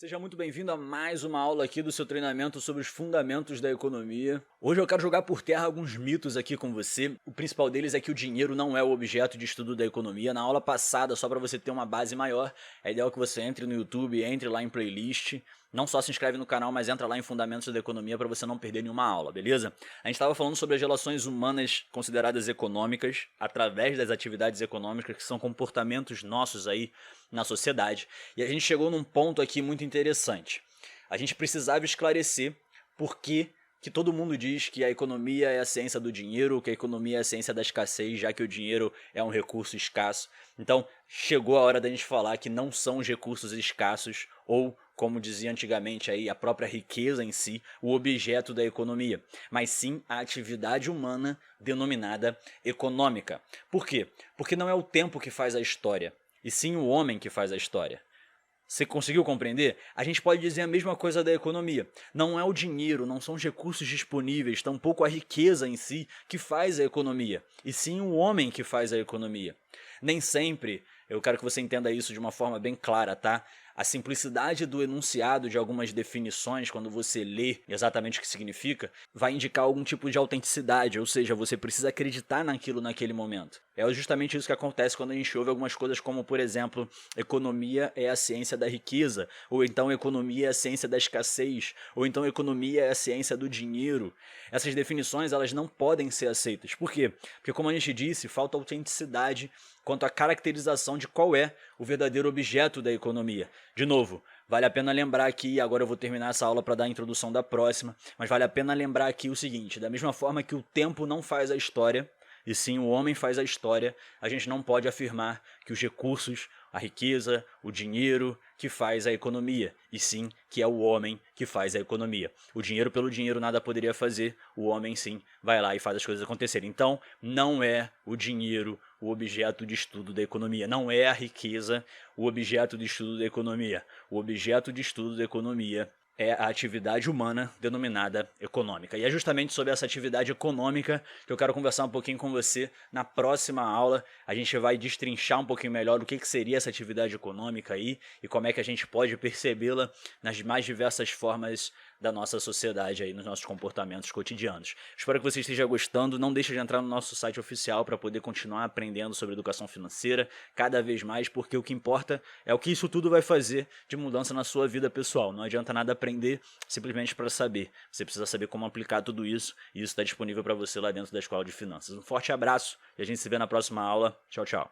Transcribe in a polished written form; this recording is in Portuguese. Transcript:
Seja muito bem-vindo a mais uma aula aqui do seu treinamento sobre os fundamentos da economia. Hoje eu quero jogar por terra alguns mitos aqui com você. O principal deles é que o dinheiro não é o objeto de estudo da economia. Na aula passada, só para você ter uma base maior, é ideal que você entre no YouTube, entre lá em playlist. Não só se inscreve no canal, mas entra lá em Fundamentos da Economia para você não perder nenhuma aula, beleza? A gente estava falando sobre as relações humanas consideradas econômicas através das atividades econômicas, que são comportamentos nossos aí na sociedade. E a gente chegou num ponto aqui muito interessante. A gente precisava esclarecer por que todo mundo diz que a economia é a ciência do dinheiro, que a economia é a ciência da escassez, já que o dinheiro é um recurso escasso. Então, chegou a hora da gente falar que não são os recursos escassos ou, como dizia antigamente aí, a própria riqueza em si, o objeto da economia, mas sim a atividade humana denominada econômica. Por quê? Porque não é o tempo que faz a história, e sim o homem que faz a história. Você conseguiu compreender? A gente pode dizer a mesma coisa da economia. Não é o dinheiro, não são os recursos disponíveis, tampouco a riqueza em si que faz a economia, e sim o homem que faz a economia. Nem sempre, eu quero que você entenda isso de uma forma bem clara, tá? A simplicidade do enunciado de algumas definições, quando você lê exatamente o que significa, vai indicar algum tipo de autenticidade, ou seja, você precisa acreditar naquilo naquele momento. É justamente isso que acontece quando a gente ouve algumas coisas como, por exemplo, economia é a ciência da riqueza, ou então economia é a ciência da escassez, ou então economia é a ciência do dinheiro. Essas definições elas não podem ser aceitas. Por quê? Porque, como a gente disse, falta autenticidade quanto à caracterização de qual é o verdadeiro objeto da economia. De novo, vale a pena lembrar aqui, agora eu vou terminar essa aula para dar a introdução da próxima, mas vale a pena lembrar aqui o seguinte: da mesma forma que o tempo não faz a história, e sim o homem faz a história, a gente não pode afirmar que os recursos, a riqueza, o dinheiro que faz a economia, e sim que é o homem que faz a economia. O dinheiro pelo dinheiro nada poderia fazer, o homem sim vai lá e faz as coisas acontecerem. Então, não é o dinheiro o objeto de estudo da economia, não é a riqueza o objeto de estudo da economia. O objeto de estudo da economia é a atividade humana denominada econômica. E é justamente sobre essa atividade econômica que eu quero conversar um pouquinho com você na próxima aula. A gente vai destrinchar um pouquinho melhor o que seria essa atividade econômica aí e como é que a gente pode percebê-la nas mais diversas formas da nossa sociedade aí, nos nossos comportamentos cotidianos. Espero que você esteja gostando. Não deixe de entrar no nosso site oficial para poder continuar aprendendo sobre educação financeira cada vez mais, porque o que importa é o que isso tudo vai fazer de mudança na sua vida pessoal. Não adianta nada aprender simplesmente para saber. Você precisa saber como aplicar tudo isso, e isso está disponível para você lá dentro da Escola de Finanças. Um forte abraço e a gente se vê na próxima aula. Tchau, tchau.